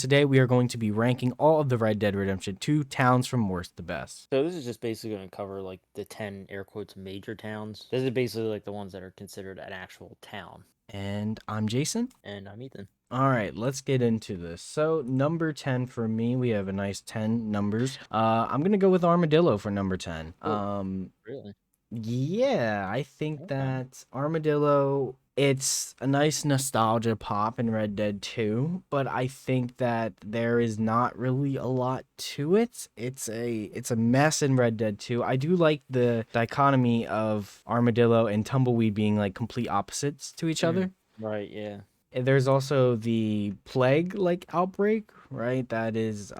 Today we are going to be ranking all of the Red Dead Redemption 2 towns from worst to best. So this is just basically going to cover like the 10 air quotes major towns. This is basically like the ones that are considered an actual town. And I'm Jason. And I'm Ethan. All right, let's get into this. So, number 10 for me, we have a nice 10 numbers. I'm going to go with Armadillo for number 10. Really? Yeah, I think Okay. that Armadillo, it's a nice nostalgia pop in Red Dead 2, but I think that there is not really a lot to it. It's a mess in Red Dead 2. I do like the dichotomy of Armadillo and Tumbleweed being like complete opposites to each other. Right, yeah. There's also the plague like outbreak, right? That is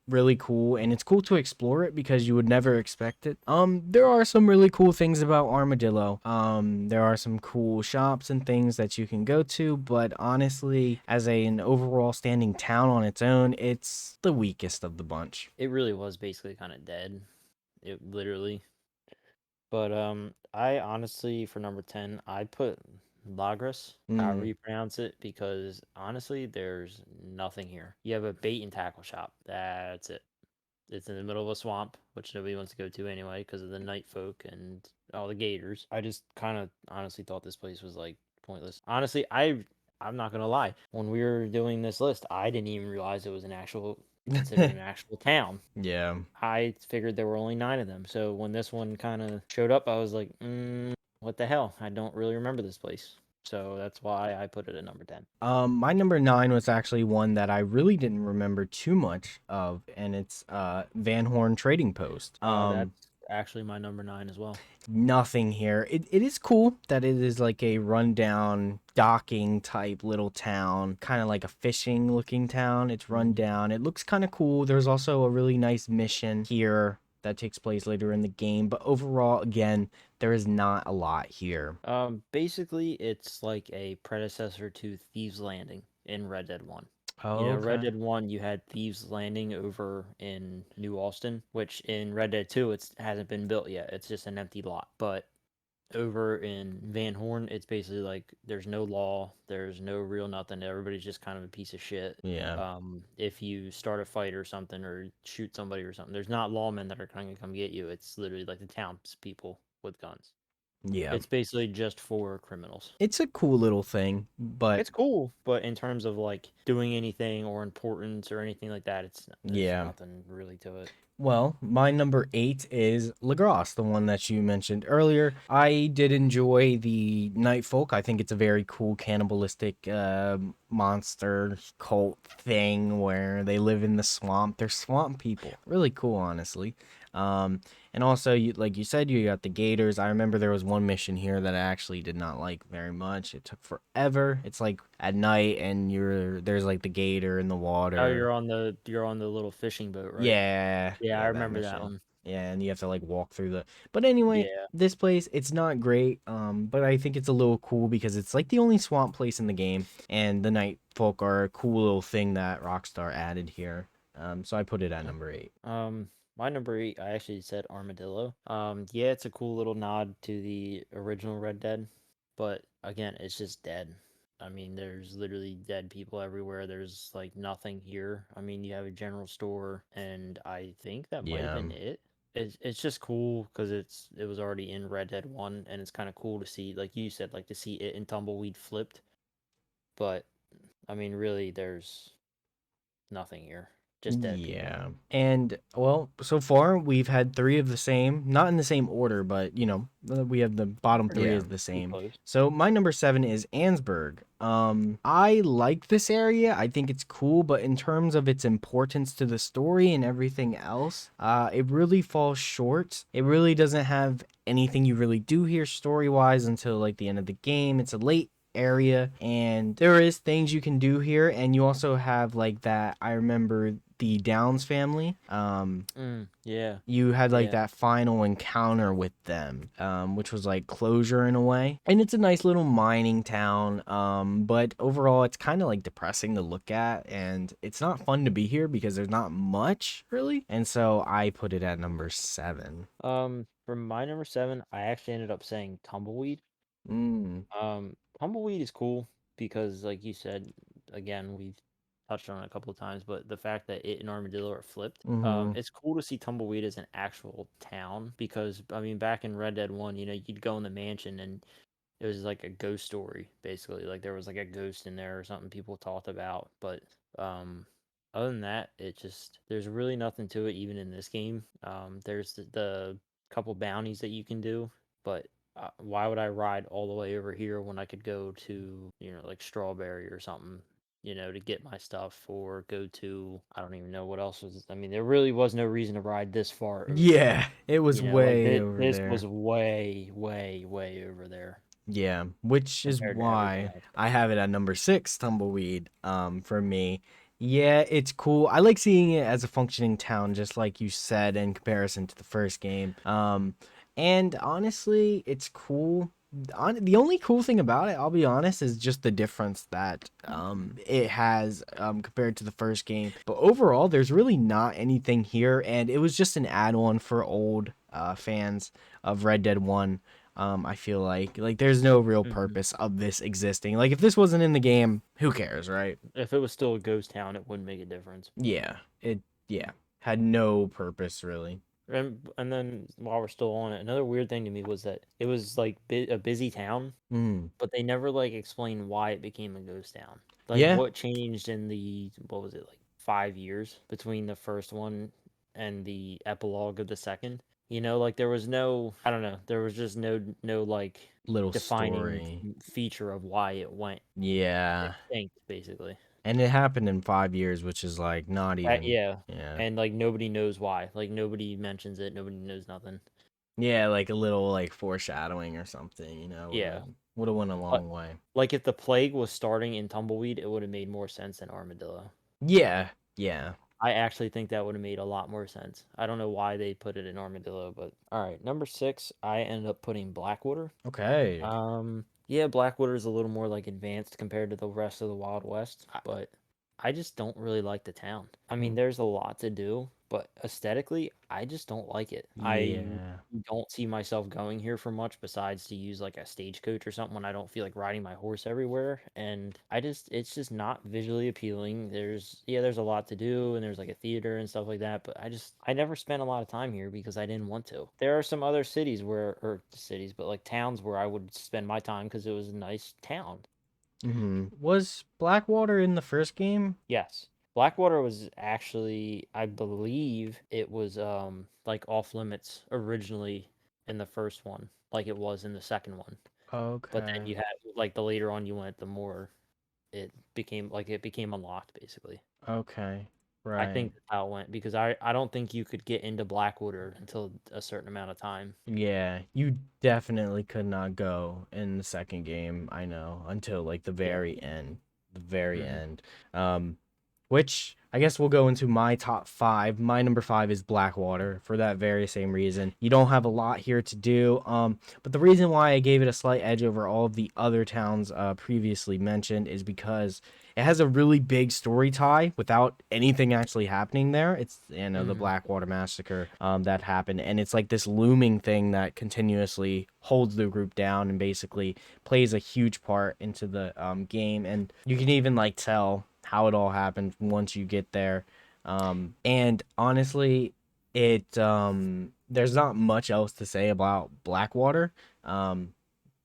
really cool, and it's cool to explore it because you would never expect it. There are some really cool things about Armadillo. There are some cool shops and things that you can go to, but honestly, as an overall standing town on its own, it's the weakest of the bunch. It really was basically kind of dead. It literally. But I honestly for number 10, I put Lagros, however Mm, you pronounce it, because honestly there's nothing here. You have a bait and tackle shop. That's it. It's in the middle of a swamp, which nobody wants to go to anyway because of the night folk and all the gators. I just kind of honestly thought this place was like pointless. Honestly, I'm not gonna lie. When we were doing this list, I didn't even realize it was an actual considered an actual town. yeah. I figured there were only 9 of them. So when this one kind of showed up, I was like, what the hell? I don't really remember this place. So that's why I put it at number 10. My number 9 was actually one that I really didn't remember too much of, and it's Van Horn Trading Post. That's actually my number 9 as well. Nothing here. It is cool that it is like a rundown docking type little town, kind of like a fishing looking town. It's run down. It looks kind of cool. There's also a really nice mission here that takes place later in the game, but overall, again, there is not a lot here. Basically, it's like a predecessor to Thieves Landing in Red Dead 1. You Oh, know, Red okay. Dead 1, you had Thieves Landing over in New Austin, which in Red Dead 2, it hasn't been built yet. It's just an empty lot. But over in Van Horn, it's basically like there's no law, there's no real nothing. Everybody's just kind of a piece of shit. Yeah. If you start a fight or something or shoot somebody or something, there's not lawmen that are going to come get you. It's literally like the townspeople with guns. Yeah. It's basically just for criminals. It's a cool little thing, but It's cool, but in terms of like doing anything or importance or anything like that, there's yeah. nothing really to it. Well, my number 8 is Lagros, the one that you mentioned earlier. I did enjoy the Night Folk. I think it's a very cool cannibalistic monster cult thing where they live in the swamp. They're swamp people. Really cool, honestly. And also, like you said, you got the gators. I remember there was one mission here that I actually did not like very much. It took forever. It's like at night, and there's like the gator in the Oh, water. you're on the little fishing boat, right? Yeah, Yeah, I yeah, that remember that mission. one. Yeah, and you have to like walk through the. But anyway, Yeah. this place it's not great. But I think it's a little cool because it's like the only swamp place in the game, and the night folk are a cool little thing that Rockstar added here. So I put it at number 8. My number 8, I actually said Armadillo. Yeah, it's a cool little nod to the original Red Dead, but again, it's just dead. I mean, there's literally dead people everywhere. There's like nothing here. I mean, you have a general store, and I think that might have Yeah, been it. It's just cool because it was already in Red Dead 1, and it's kind of cool to see, like you said, like to see it and Tumbleweed flipped. But I mean, really, there's nothing here. Just dead people. yeah. And well, so far we've had 3 of the same, not in the same order, but we have the bottom 3 Yeah, is the pretty same. close. So my number 7 is Ansburg. I like this area. I think it's cool, but in terms of its importance to the story and everything else, it really falls short. It really doesn't have anything you really do here story-wise until like the end of the game. It's a late area and there is things you can do here, and you also have like that. I remember the Downs family. Yeah, You had like yeah. that final encounter with them, which was like closure in a way. And it's a nice little mining town, but overall, it's kind of like depressing to look at, and it's not fun to be here because there's not much really. And so I put it at number 7. For my number 7, I actually ended up saying Tumbleweed. Mm, Tumbleweed is cool because, like you said, again, we've touched on it a couple of times, but the fact that it and Armadillo are flipped, Mm-hmm. it's cool to see Tumbleweed as an actual town because I mean, back in Red Dead One, you'd go in the mansion and it was like a ghost story basically. Like there was like a ghost in there or something people talked about, but um, other than that, it just there's really nothing to it even in this game. There's the couple bounties that you can do, but why would I ride all the way over here when I could go to, like Strawberry or something, to get my stuff or go to, I don't even know what else was. I mean, there really was no reason to ride this far over. Yeah, it was Like way this, over this there. was way, way, way over there Yeah, which is compared to everything why else. I have it at number six, Tumbleweed. For me, yeah, it's cool. I like seeing it as a functioning town, just like you said, in comparison to the first game. And honestly, it's cool. The only cool thing about it, I'll be honest, is just the difference that it has compared to the first game. But overall, there's really not anything here, and it was just an add-on for old fans of Red Dead One. I feel like there's no real Mhm. purpose of this existing. Like if this wasn't in the game, who cares, right? If it was still a ghost town, it wouldn't make a difference. Yeah, it yeah had no purpose really. And then while we're still on it, another weird thing to me was that it was like a busy town, Mm. but they never like explained why it became a ghost town. Like Yeah, what changed in the what was it like 5 years between the first one and the epilogue of the second? Like there was no, I don't know, there was just no like little defining story. feature of why it went Yeah, extinct, basically. and it happened in 5 years, which is like not even. Yeah, Yeah, and like nobody knows why. Like nobody mentions it. Nobody knows nothing. yeah, like a little like foreshadowing or something. Yeah, Would have went a but long way. like if the plague was starting in Tumbleweed, it would have made more sense than Armadillo. Yeah, yeah. I actually think that would have made a lot more sense. I don't know why they put it in Armadillo, but all right, number six, I ended up putting Blackwater. Okay. Yeah, Blackwater is a little more like advanced compared to the rest of the Wild West, but I just don't really like the town. I mean, Mm, there's a lot to do, but aesthetically, I just don't like it. I yeah. don't see myself going here for much besides to use like a stagecoach or something when I don't feel like riding my horse everywhere. And it's just not visually appealing. There's a lot to do and there's like a theater and stuff like that, but I never spent a lot of time here because I didn't want to. There are some other cities or cities, but like towns where I would spend my time because it was a nice town. Was Blackwater in the first game? Yes. Blackwater was actually, I believe it was like off limits originally in the first one, like it was in the second one. But then Okay. you had like the later on you went, the more it became unlocked basically. Okay. I Right. think that's how it went because I don't think you could get into Blackwater until a certain amount of time. Yeah, you definitely could not go in the second game, I know, until like the Yeah. very end. The very Hmm. end. Um, which I guess we'll go into my top five. My number five is Blackwater for that very same reason. You don't have a lot here to do. But the reason why I gave it a slight edge over all of the other towns previously mentioned is because it has a really big story tie without anything actually happening there. It's the Hmm. Blackwater massacre that happened, and it's like this looming thing that continuously holds the group down and basically plays a huge part into the game. And you can even like tell how it all happened once you get there. And honestly, it there's not much else to say about Blackwater um,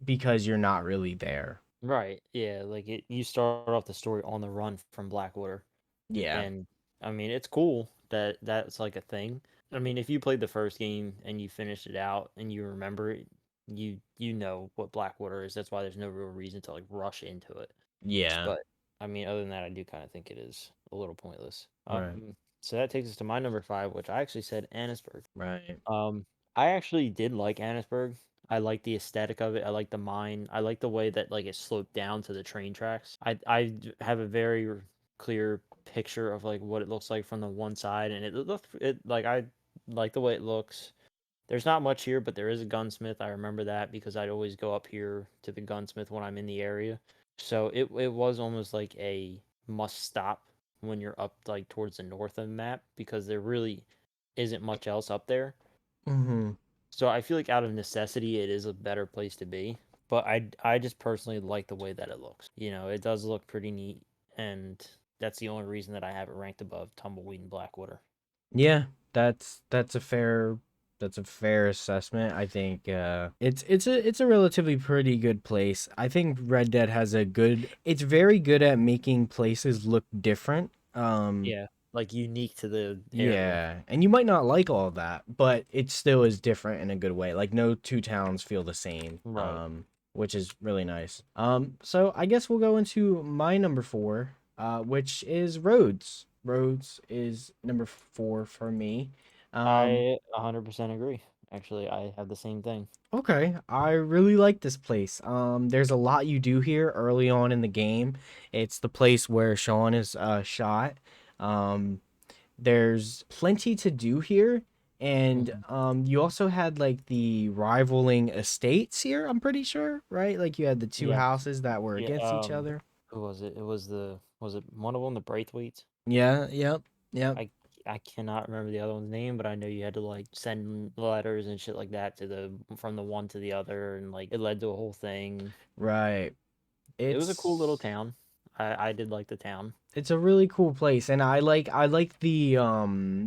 because you're not really there. Right. Yeah. Like you start off the story on the run from Blackwater. Yeah. And I mean, it's cool that that's like a thing. I mean, if you played the first game and you finished it out and you remember it, you know what Blackwater is. That's why there's no real reason to like rush into it. Yeah. But I mean, other than that, I do kind of think it is a little pointless. Right. So that takes us to my number five, which I actually said Annisburg. Right. Um, I actually did like Annisburg. I like the aesthetic of it. I like the mine. I like the way that like it sloped down to the train tracks. Have a very clear picture of like what it looks like from the one side, and it like I like the way it looks. There's not much here, but there is a gunsmith. I remember that because I'd always go up here to the gunsmith when I'm in the area. So it was almost like a must stop when you're up like towards the north of the map because there really isn't much else up there. Mm-hmm. So I feel like out of necessity, it is a better place to be. But I just personally like the way that it looks. It does look pretty neat, and that's the only reason that I have it ranked above Tumbleweed and Blackwater. Yeah, that's a fair assessment. I think it's a relatively pretty good place. I think Red Dead has a good it's very good at making places look different. Yeah, like unique to the area. Yeah, and you might not like all of that, but it still is different in a good way. Like no two towns feel the same. Right. Which is really nice. So I guess we'll go into my number 4, which is Rhodes. Rhodes is number 4 for me. Um, I 100% agree. Actually, I have the same thing. okay, I really like this place. There's a lot you do here early on in the game. It's the place where Sean is shot. Um, there's plenty to do here, and Mhm. you also had like the rivaling estates here, I'm pretty sure, right? Like you had the two Yes. houses that were Yeah. against each other. Who was it? It was was it one of them, the Braithwaites? Yeah, yep, yep. I I cannot remember the other one's name, but I know you had to like send letters and shit like that to the from the one to the other, and like it led to a whole thing. Right. It was a cool little It's town. I did like the town. it's a really cool place, and I like the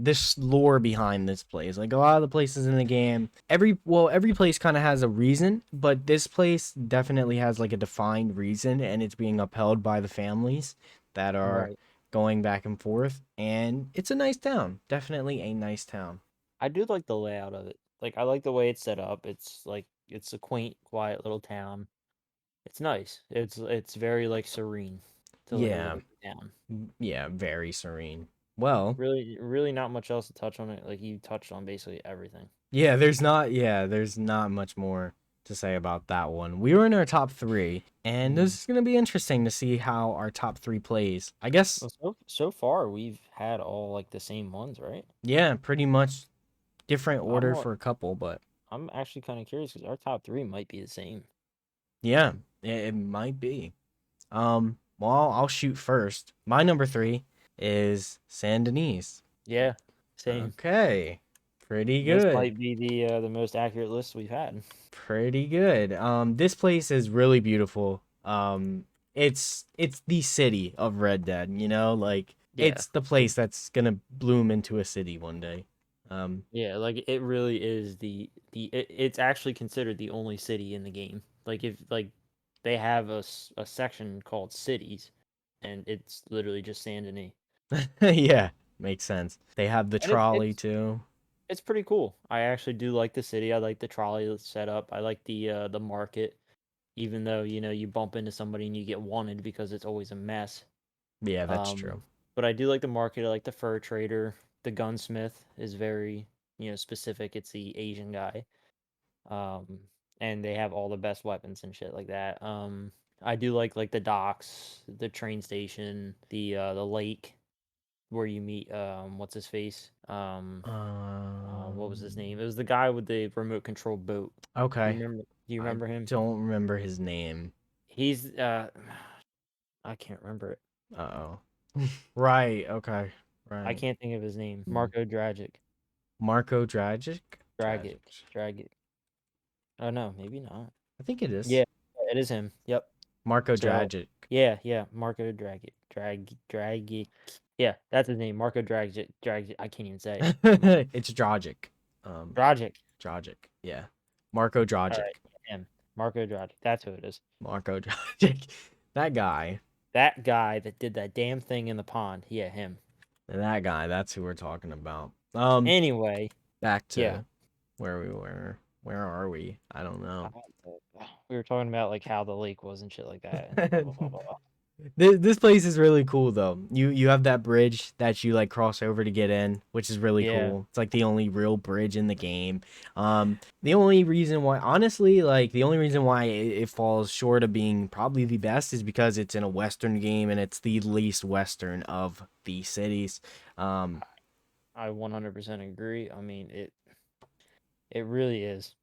this lore behind this place. Like a lot of the places in the game, every place kind of has a reason, but this place definitely has like a defined reason, and it's being upheld by the families that are Right. going back and forth, and it's a nice town. Definitely a nice town. I do like the layout of it. Like I like the way it's set up. It's like it's a quaint, quiet little town. It's nice. It's very like serene to like look Yeah, at the town. yeah, very serene. Well, Really not much else to touch on it. Like you touched on basically everything. yeah, there's not much more to say about that one. We were in our top 3, and Mm. this is going to be interesting to see how our top 3 plays. I guess Well, so far we've had all like the same ones, right? yeah, pretty much different I'm order wa- for a couple, but I'm actually kind of curious because our top three might be the same. yeah, it might be. Well, I'll shoot first. My number 3 is Saint Denis. Yeah, same. Okay. Pretty This good. might be the most accurate list we've had. Pretty good. This place is really beautiful. It's the city of Red Dead, like Yeah, it's the it, place that's gonna bloom into a city one day. Um, yeah, like it really is it's actually considered the only city in the game. Like if like they have a section called cities, and it's literally just Saint Denis, yeah, makes sense. They have the and it's trolley it's too. it's pretty cool. I actually do like the city. I like the trolley setup. I like the market, even though you bump into somebody and you get wanted because it's always a mess. Yeah, that's Um, true. but I do like the market. I like the fur trader. The gunsmith is very specific. It's the Asian guy. Um, and they have all the best weapons and shit like that. I do like the docks, the train station, the lake where you meet what's his face what was his Um, name? It was the guy with the remote control boat. Do you okay. remember? Do you I remember him? don't remember his name. He's I can't remember it. Uh-oh. Right, okay. I Right. can't think of his name. Hmm. Marco Dragic. Marco Dragic? Dragic. Dragic. Dragic. Oh no, maybe not. I think it is. Yeah, it is him. Yep. Marco So Dragic. yeah, Marco Dragic. Dragic. Yeah, that's his name. Marco Dragic. Dragic. I can't even say it. It's Dragic. Um, Dragic. Dragic. Yeah. Marco All Dragic. right, him. Marco Dragic. That's who it is. Marco Dragic. That guy. That guy that did that damn thing in the pond. Yeah, him. That guy. That's who we're talking about. Anyway, Back yeah. to where we were. Where are we? I don't Uh, know. We were talking about like how the lake was and shit like that, and blah blah blah blah. Blah. This place is really cool though. You have that bridge that you like cross over to get in, which is really Yeah, cool. It's like the only real bridge in the game. The only reason why, honestly, like the only reason why it falls short of being probably the best is because it's in a Western game and it's the least Western of the cities. Um, I 100% agree. I mean, it really is.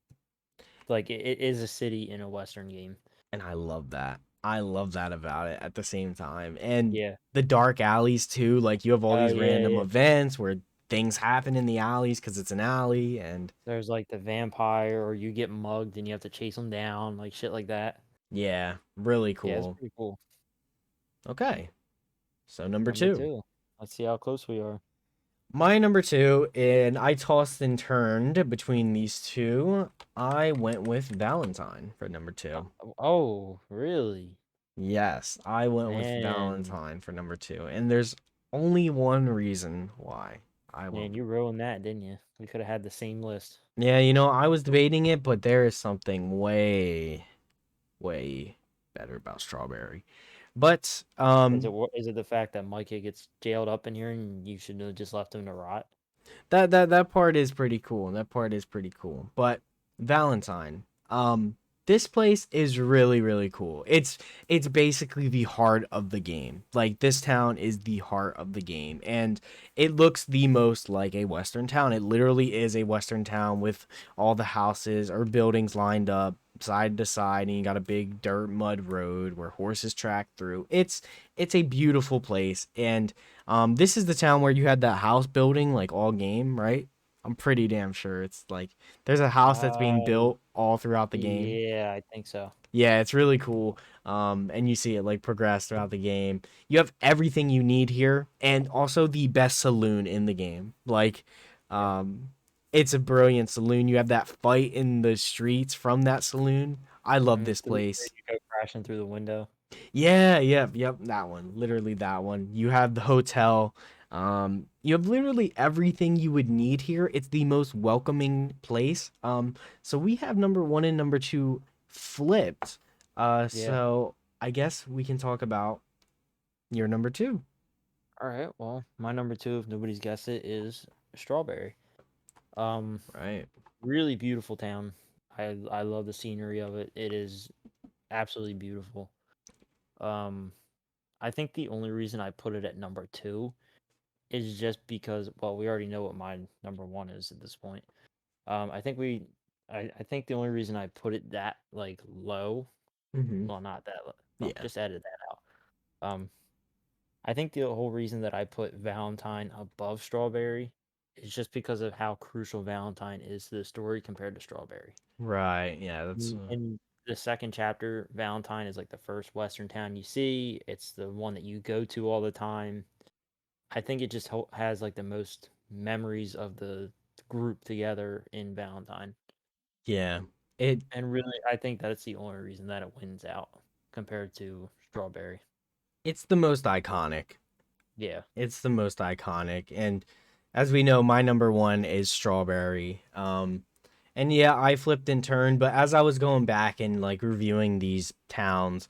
Like it is a city in a Western game. and I love that. I love that about it at the same time. And Yeah. the dark alleys too. Like you have all Oh these yeah, random yeah. events where things happen in the alleys because it's an alley and There's like the vampire, or you get mugged and you have to chase them down, like shit like that. yeah, really Yeah, it's cool. pretty cool. Okay. So number Number two. two. Let's see how close we are. My number two, and I tossed and turned between these two. I went with Valentine for number two. Oh, really? Yes, I went with Man, Valentine for number two. And there's only one reason why I went man, with. you ruined that, didn't you? We could have had the same list. Yeah, I was debating it, but there is something way, way better about Strawberry. But Is it the fact that Micah gets jailed up in here and you should have just left him to rot? that part is pretty cool. That part is pretty cool. But Valentine, this place is really really cool. It's basically the heart of the game. Like this town is the heart of the game, and it looks the most like a western town. It literally is a western town with all the houses or buildings lined up side to side, and you got a big dirt mud road where horses track through. It's a beautiful place, and this is the town where you had that house building like all game, right? I'm pretty damn sure it's like there's a house that's being Uh, built all throughout the game. yeah, I think so. Yeah, it's really cool. And you see it like progress throughout the game. You have everything you need here, and also the best saloon in the game. Like, Yeah. it's a brilliant saloon. You have that fight in the streets from that saloon. I love this Where place. you go crashing through the window. Yeah, yep, that one. Literally that one. You have the hotel. You have literally everything you would need here. It's the most welcoming place. So we have number one and number two flipped. Yeah. So I guess we can talk about your number two. All right. Well, my number two, if nobody's guessed it, is Strawberry. Um, Right. really beautiful town. I love the scenery of it. It is absolutely beautiful. Um, I think the only reason I put it at number two is just because, well, we already know what my number one is at this point. I think I think the only reason I put it that like low, Mm-hmm. well, not that low, well, Yeah. just edit that out. Um, I think the whole reason that I put Valentine above Strawberry is just because of how crucial Valentine is to the story compared to Strawberry. Right. Yeah. That's. In the second chapter, Valentine is like the first Western town you see. It's the one that you go to all the time. I think it just has like the most memories of the group together in Valentine. Yeah. It. And really, I think that's the only reason that it wins out compared to Strawberry. It's the most iconic. Yeah. It's the most iconic, and as we know, my number one is Strawberry. And yeah, I flipped and turned, but as I was going back and like reviewing these towns,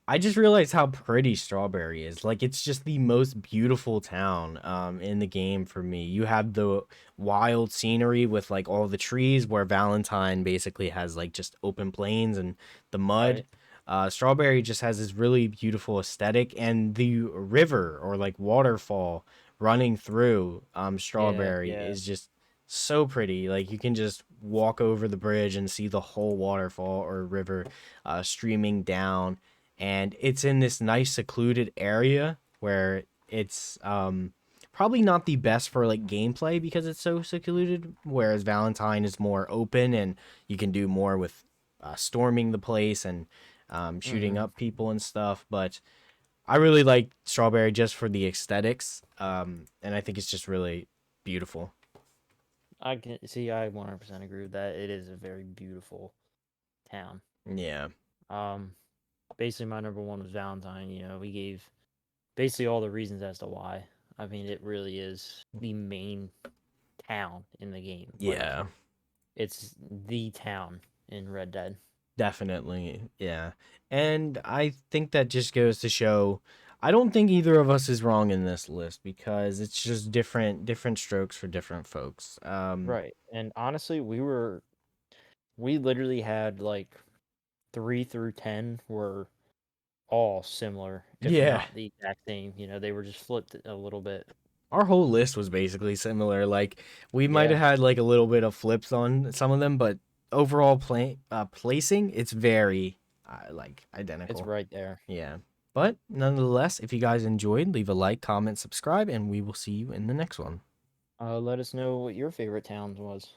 I just realized how pretty Strawberry is. Like it's just the most beautiful town in the game for me. You have the wild scenery with like all the trees where Valentine basically has like just open plains and the mud. Right. Strawberry just has this really beautiful aesthetic, and the river or like waterfall running through Yeah. Strawberry Yeah. is just so pretty. Like you can just walk over the bridge and see the whole waterfall or river streaming down, and it's in this nice secluded area where it's probably not the best for like gameplay because it's so secluded, whereas Valentine is more open and you can do more with storming the place and shooting Mm-hmm. up people and stuff. But I really like Strawberry just for the aesthetics, and I think it's just really beautiful. I can see. I 100% agree with that. It is a very beautiful town. Yeah. Um, basically, my number one was Valentine. You know, we gave basically all the reasons as to why. I mean, it really is the main town in the game. Like, Yeah. it's the town in Red Dead. Definitely. Yeah. And I think that just goes to show I don't think either of us is wrong in this list because it's just different strokes for different folks. Right. And honestly, we literally had like 3 through 10 were all similar, if Yeah. not the exact same. You know, they were just flipped a little bit. Our whole list was basically similar. Like we might Yeah, have had like a little bit of flips on some of them, but overall placing it's very like it's identical. right there. Yeah. But nonetheless, if you guys enjoyed, leave a like, comment, subscribe, and we will see you in the next one. Let us know what your favorite towns was.